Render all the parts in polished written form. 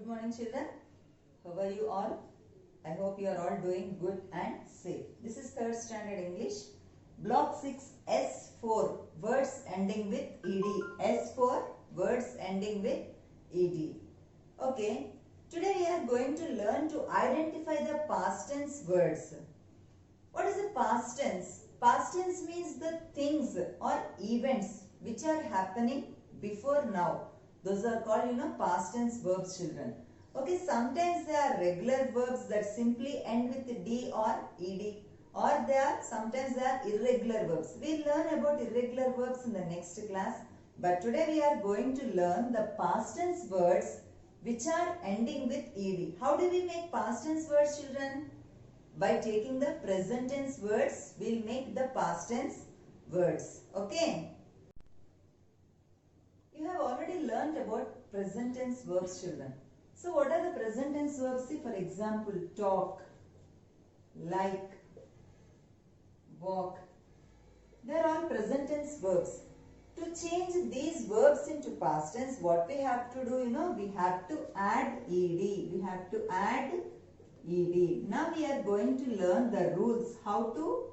morning children. How are you all? I hope you are all doing good and safe. This is 3rd standard English. Block 6 S4 words ending with ED. S4 words ending with ED. Okay. Today we are going to learn to identify the past tense words. What is the past tense? Past tense means the things or events which are happening before now. Those are called, past tense verbs, children. Okay, sometimes they are regular verbs that simply end with D or ED, or sometimes they are irregular verbs. We'll learn about irregular verbs in the next class. But today we are going to learn the past tense words which are ending with ED. How do we make past tense words, children? By taking the present tense words, we'll make the past tense words. Okay? You have already learnt about present tense verbs, children. So what are the present tense verbs? See, for example, talk, like, walk. They are all present tense verbs. To change these verbs into past tense, what we have to do, we have to add ED. We have to add ED. Now we are going to learn the rules how to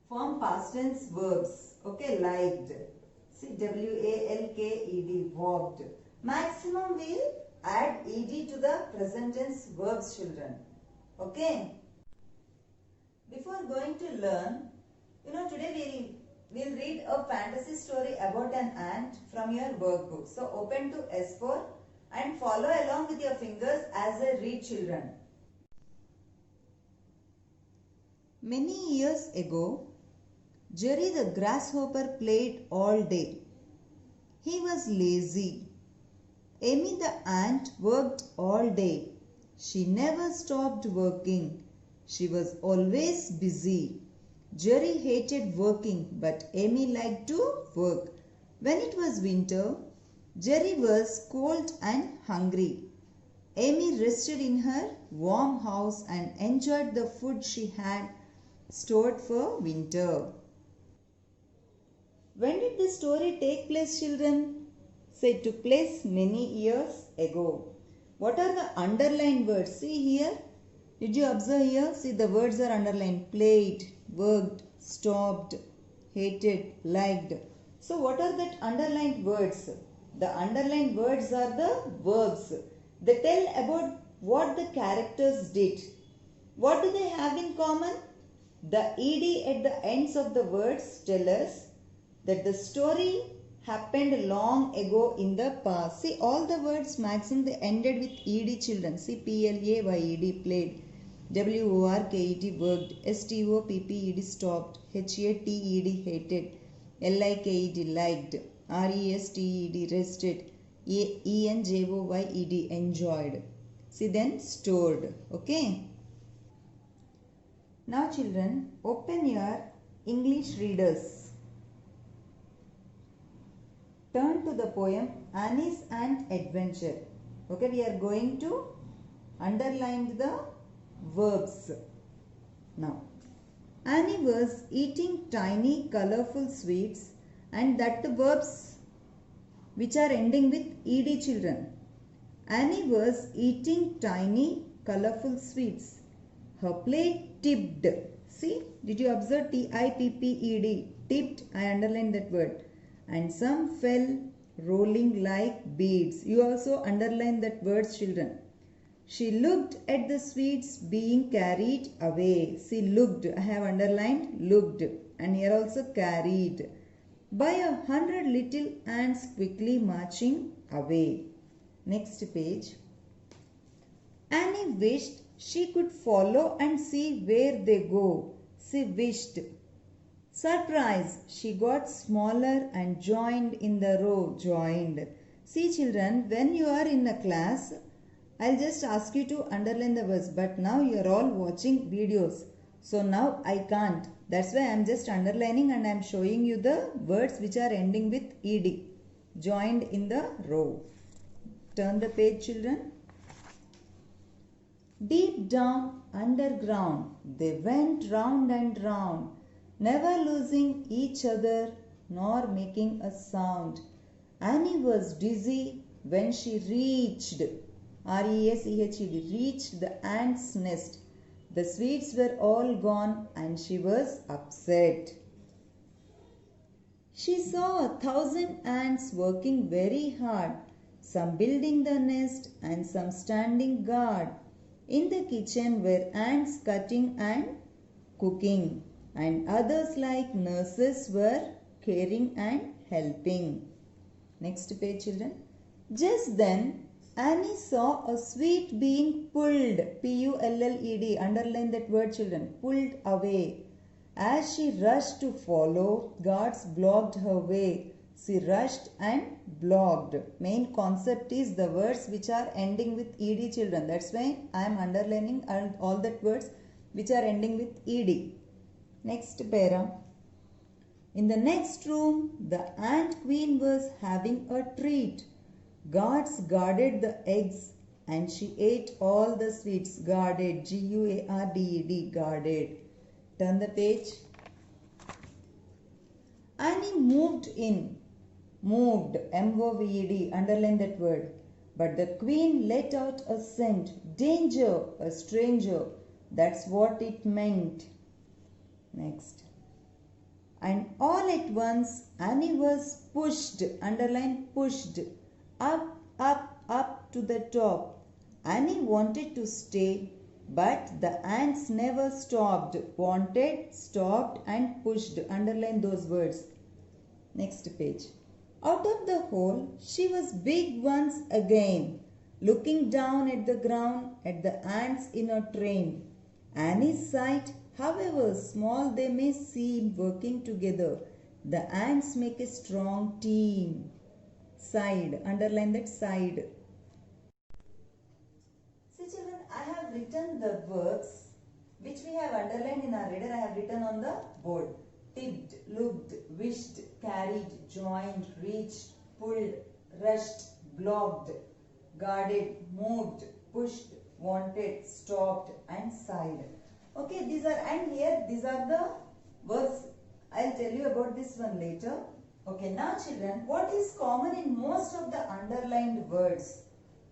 form past tense verbs. Okay, liked. See, W-A-L-K-E-D, walked. Maximum we'll add ED to the present tense verbs, children. Okay. Before going to learn, today we'll read a fantasy story about an ant from your workbook. So open to S4 and follow along with your fingers as I read, children. Many years ago, Jerry the grasshopper played all day. He was lazy. Amy the ant worked all day. She never stopped working. She was always busy. Jerry hated working, but Amy liked to work. When it was winter, Jerry was cold and hungry. Amy rested in her warm house and enjoyed the food she had stored for winter. When did this story take place, children? So it took place many years ago. What are the underlined words? See here. Did you observe here? See, the words are underlined. Played, worked, stopped, hated, liked. So what are the underlined words? The underlined words are the verbs. They tell about what the characters did. What do they have in common? The ED at the ends of the words tell us that the story happened long ago in the past. See, all the words maximum they ended with ED, children. See, P-L-A-Y-E-D, played. W-O-R-K-E-D, worked. S-T-O-P-P-E-D, stopped. H-A-T-E-D, hated. L-I-K-E-D, liked. R-E-S-T-E-D, rested. E-N-J-O-Y-E-D, enjoyed. See, then stored. Okay. Now, children, open your English readers. Turn to the poem Annie's Ant Adventure. Okay, we are going to underline the verbs. Now, Annie was eating tiny colorful sweets, and that the verbs which are ending with ED, children. Annie was eating tiny colorful sweets. Her plate tipped. See, did you observe T-I-P-P-E-D? Tipped, I underlined that word. And some fell rolling like beads. You also underline that word, children. She looked at the sweets being carried away. See, looked. I have underlined looked. And here also carried. By 100 little ants quickly marching away. Next page. Annie wished she could follow and see where they go. She wished. Surprise! She got smaller and joined in the row. Joined. See, children, when you are in a class, I'll just ask you to underline the words. But now you are all watching videos. So now I can't. That's why I'm just underlining and I'm showing you the words which are ending with ED. Joined in the row. Turn the page, children. Deep down underground, they went round and round, never losing each other nor making a sound. Annie was dizzy when she reached, R-E-A-C-H-E-D, reached the ant's nest. The sweets were all gone and she was upset. She saw 1,000 ants working very hard, some building the nest and some standing guard. In the kitchen were ants cutting and cooking, and others like nurses were caring and helping. Next page, children. Just then, Annie saw a sweet being pulled, P-U-L-L-E-D, underline that word, children, pulled away. As she rushed to follow, guards blocked her way. She rushed and blocked. Main concept is the words which are ending with ed, children. That's why I am underlining all that words which are ending with ed. Next para. In the next room, the ant queen was having a treat. Guards guarded the eggs and she ate all the sweets. Guarded, G-U-A-R-D-E-D, guarded. Turn the page. Annie moved in. Moved, M-O-V-E-D, underline that word. But the queen let out a scent. Danger, a stranger. That's what it meant. Next. And all at once, Annie was pushed, underline pushed, up to the top. Annie wanted to stay, but the ants never stopped. Wanted, stopped and pushed, underline those words. Next page. Out of the hole, she was big once again, looking down at the ground at the ants in a train. Annie's sight, however small they may seem, working together, the ants make a strong team. Side, underline that side. See children, I have written the verbs which we have underlined in our reader. I have written on the board. Tipped, looked, wished, carried, joined, reached, pulled, rushed, blocked, guarded, moved, pushed, wanted, stopped and sighed. Okay, these are, and here these are the verbs. I'll tell you about this one later. Okay, now children, what is common in most of the underlined words?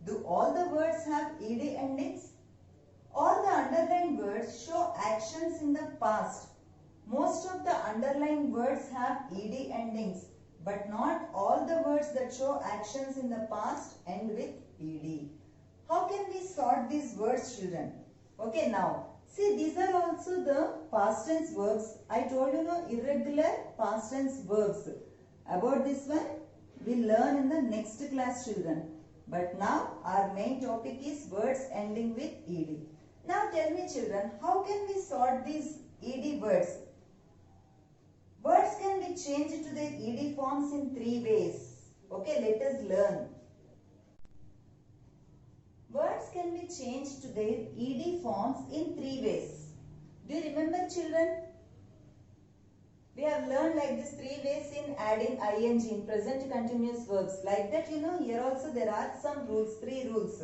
Do all the words have ed endings? All the underlined words show actions in the past. Most of the underlined words have ed endings, but not all the words that show actions in the past end with ed. How can we sort these words, children? Okay, now, see, these are also the past tense verbs. I told you, no, irregular past tense verbs. About this one, we'll learn in the next class, children. But now, our main topic is words ending with ed. Now, tell me, children, how can we sort these ed words? Words can be changed to their ed forms in 3 ways. Okay, let us learn. Words can be changed to their ed forms in 3 ways. Do you remember, children? We have learned like this 3 ways in adding ing in present continuous verbs. Like that, you know, here also there are some rules, 3 rules.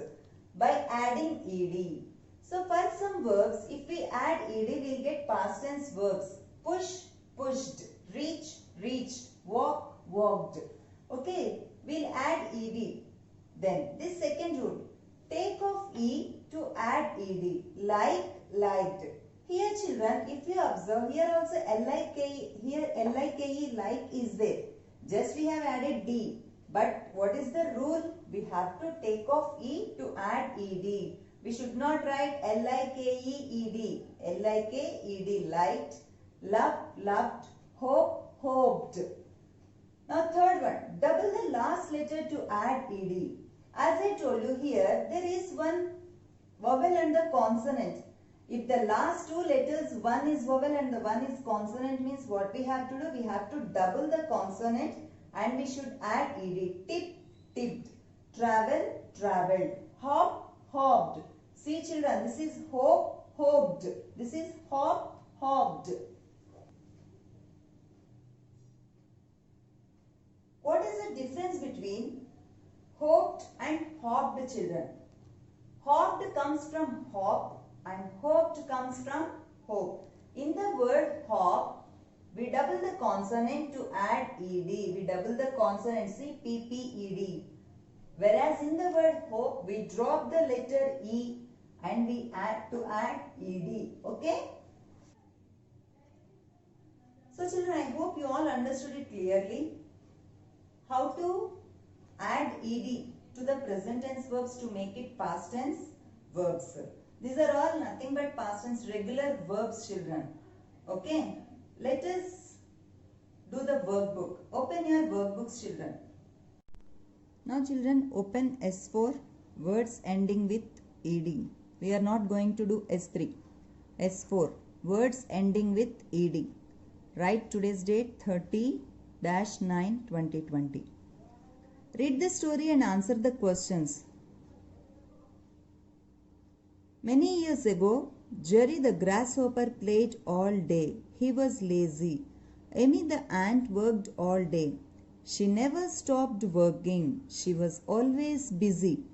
By adding ed. So, for some verbs, if we add ed, we will get past tense verbs. Push, pushed, reach, reached, walk, walked. Okay, we'll add ed. Then, this second rule. Take off e to add ed. Like, liked. Here children, if you observe, here also L-I-K-E, here L-I-K-E, like is there. Just we have added d. But what is the rule? We have to take off e to add ed. We should not write L-I-K-E-E-D. L-I-K-E-D, liked, loved, loved, hope, hoped. Now third one, double the last letter to add ed. As I told you here, there is one vowel and the consonant. If the last 2 letters, one is vowel and the one is consonant, means what we have to do? We have to double the consonant and we should add ed. Tip, tipped. Travel, travelled. Hop, hopped. See children, this is hope, hoped. This is hop, hopped. What is the difference between hoped and hopped, children? Hopped comes from hop and hoped comes from hope. In the word hop, we double the consonant to add ed. We double the consonant, see, pped. Whereas in the word hope, we drop the letter E and we add ed. Okay? So children, I hope you all understood it clearly. How to add ed to the present tense verbs to make it past tense verbs. These are all nothing but past tense regular verbs, children. Okay? Let us do the workbook. Open your workbooks, children. Now children, open S4, words ending with ed. We are not going to do S3. S4, words ending with ed. Write today's date 30-9-2020. Read the story and answer the questions. Many years ago, Jerry the grasshopper played all day. He was lazy. Amy the ant worked all day. She never stopped working. She was always busy.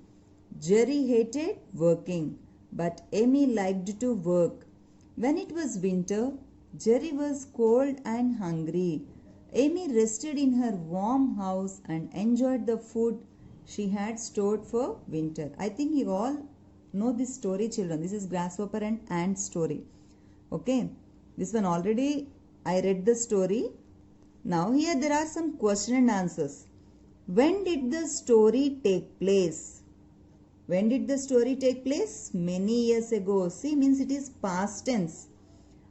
Jerry hated working, but Amy liked to work. When it was winter, Jerry was cold and hungry. Amy rested in her warm house and enjoyed the food she had stored for winter. I think you all know this story, children. This is grasshopper and ant story. Okay, this one already I read the story. Now here there are some question and answers. When did the story take place? When did the story take place? Many years ago. See, means it is past tense.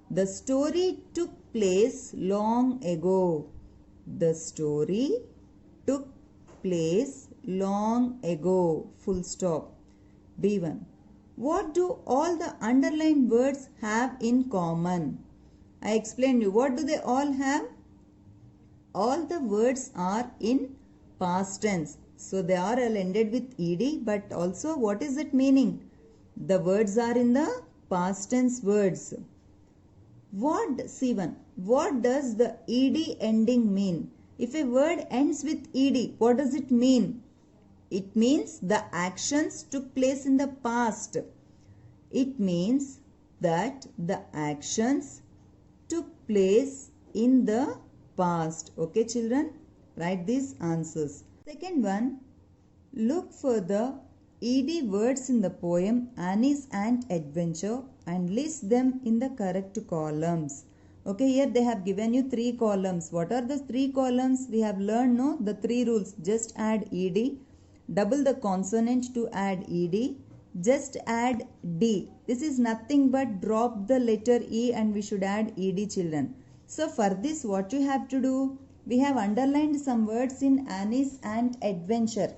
The story took place long ago. The story took place long ago. Full stop. B1. What do all the underlined words have in common? I explained you. What do they all have? All the words are in past tense. So they are all ended with ed, but also what is it meaning? The words are in the past tense words. C1. What does the ed ending mean? If a word ends with ed, what does it mean? It means the actions took place in the past. It means that the actions took place in the past. Okay, children? Write these answers. Second one, look for the ed words in the poem Annie's Ant Adventure and list them in the correct columns. Okay, here they have given you 3 columns. What are the 3 columns? We have learned, no? The 3 rules. Just add ed. Double the consonant to add ed. Just add d. This is nothing but drop the letter e and we should add ed, children. So for this, what you have to do? We have underlined some words in Annie's Ant Adventure.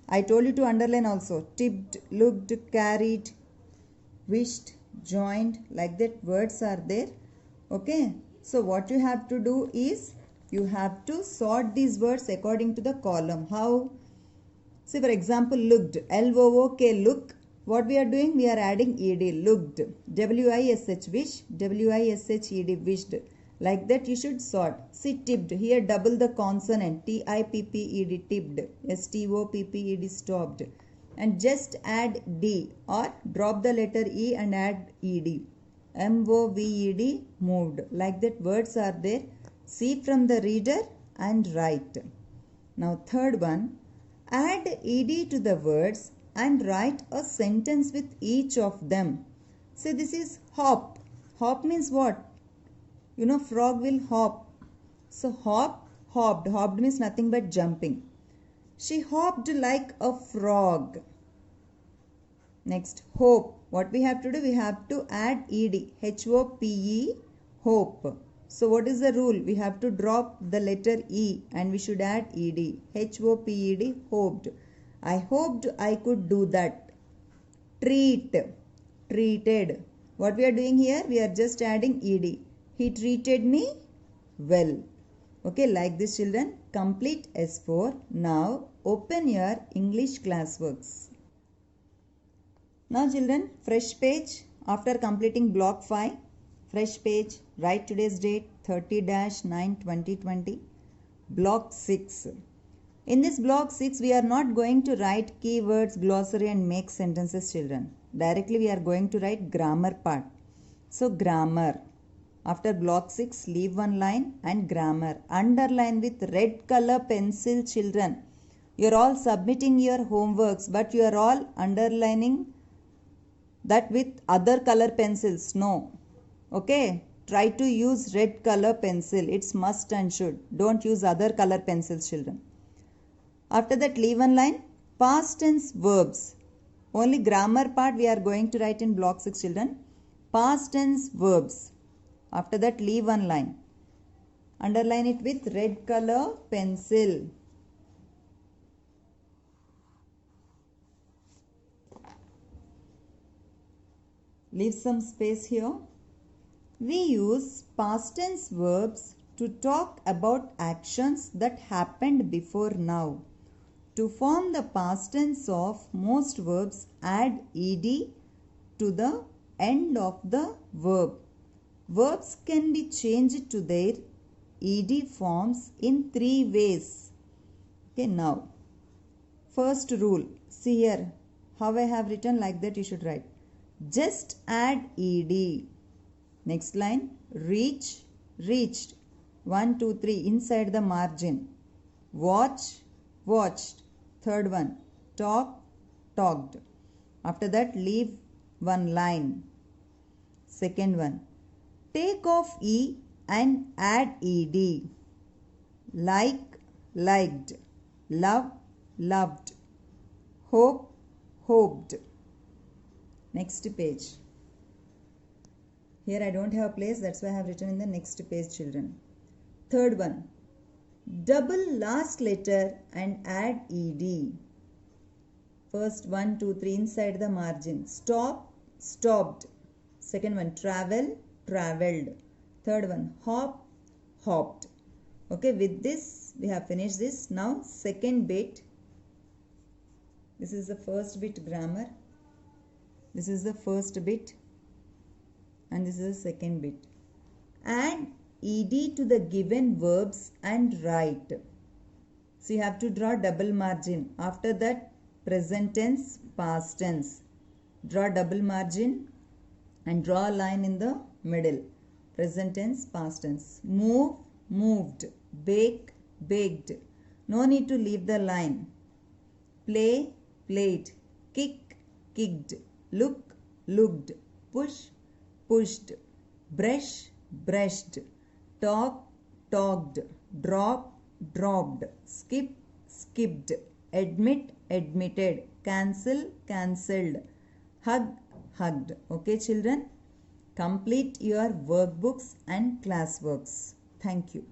I told you to underline also. Tipped, looked, carried, wished, joined. Like that words are there. Okay. So what you have to do is you have to sort these words according to the column. How? See, for example, looked. L-O-O-K, look. What we are doing? We are adding ed. Looked. W-I-S-H, wish. W-I-S-H-E-D, wished. Like that you should sort. See, tipped. Here double the consonant. T-I-P-P-E-D, tipped. S-T-O-P-P-E-D, stopped. And just add D or drop the letter E and add ED. M-O-V-E-D, moved. Like that words are there. See from the reader and write. Now third one. Add ED to the words and write a sentence with each of them. See, this is hop. Hop means what? You know, frog will hop. So hop, hopped. Hopped means nothing but jumping. She hopped like a frog. Next, hope. What we have to do? We have to add ed. H-O-P-E, hope. So what is the rule? We have to drop the letter E and we should add ed. H-O-P-E-D, hoped. I hoped I could do that. Treat, treated. What we are doing here? We are just adding ed. He treated me well. Okay, like this, children. Complete S4. Now open your English classworks. Now children, fresh page. After completing block 5, fresh page, write today's date 30-9-2020. Block 6. In this block 6, we are not going to write keywords, glossary and make sentences, children. Directly we are going to write grammar part. So grammar. After block 6, leave one line and grammar. Underline with red color pencil, children. You're all submitting your homeworks, but you are all underlining that with other color pencils. No. Okay. Try to use red color pencil. It's must and should. Don't use other color pencils, children. After that, leave one line. Past tense verbs. Only grammar part we are going to write in block 6, children. Past tense verbs. After that, leave one line. Underline it with red color pencil. Leave some space here. We use past tense verbs to talk about actions that happened before now. To form the past tense of most verbs, add ed to the end of the verb. Verbs can be changed to their ed forms in 3 ways. Okay, now, first rule. See here, how I have written, like that you should write. Just add ed. Next line, reach, reached. 1, 2, 3, inside the margin. Watch, watched. Third one, talk, talked. After that, leave one line. Second one, take off e and add ed. Like, liked. Love, loved. Hope, hoped. Next page. Here I don't have a place, that's why I have written in the next page, children. Third one, double last letter and add ed. First 1, 2, 3 inside the margin. Stop, stopped. Second one, travel, travelled. Third one, hop, hopped. Okay, with this we have finished this. Now second bit. This is the first bit grammar. This is the first bit. And this is the second bit. Add ed to the given verbs and write. So you have to draw double margin. After that, present tense, past tense. Draw double margin and draw a line in the middle. Present tense, past tense. Move, moved. Bake, baked. No need to leave the line. Play, played. Kick, kicked. Look, looked. Push, pushed. Brush, brushed. Talk, talked. Drop, dropped. Skip, skipped. Admit, admitted. Cancel, cancelled. Hug, hugged. Okay, children? Complete your workbooks and classworks. Thank you.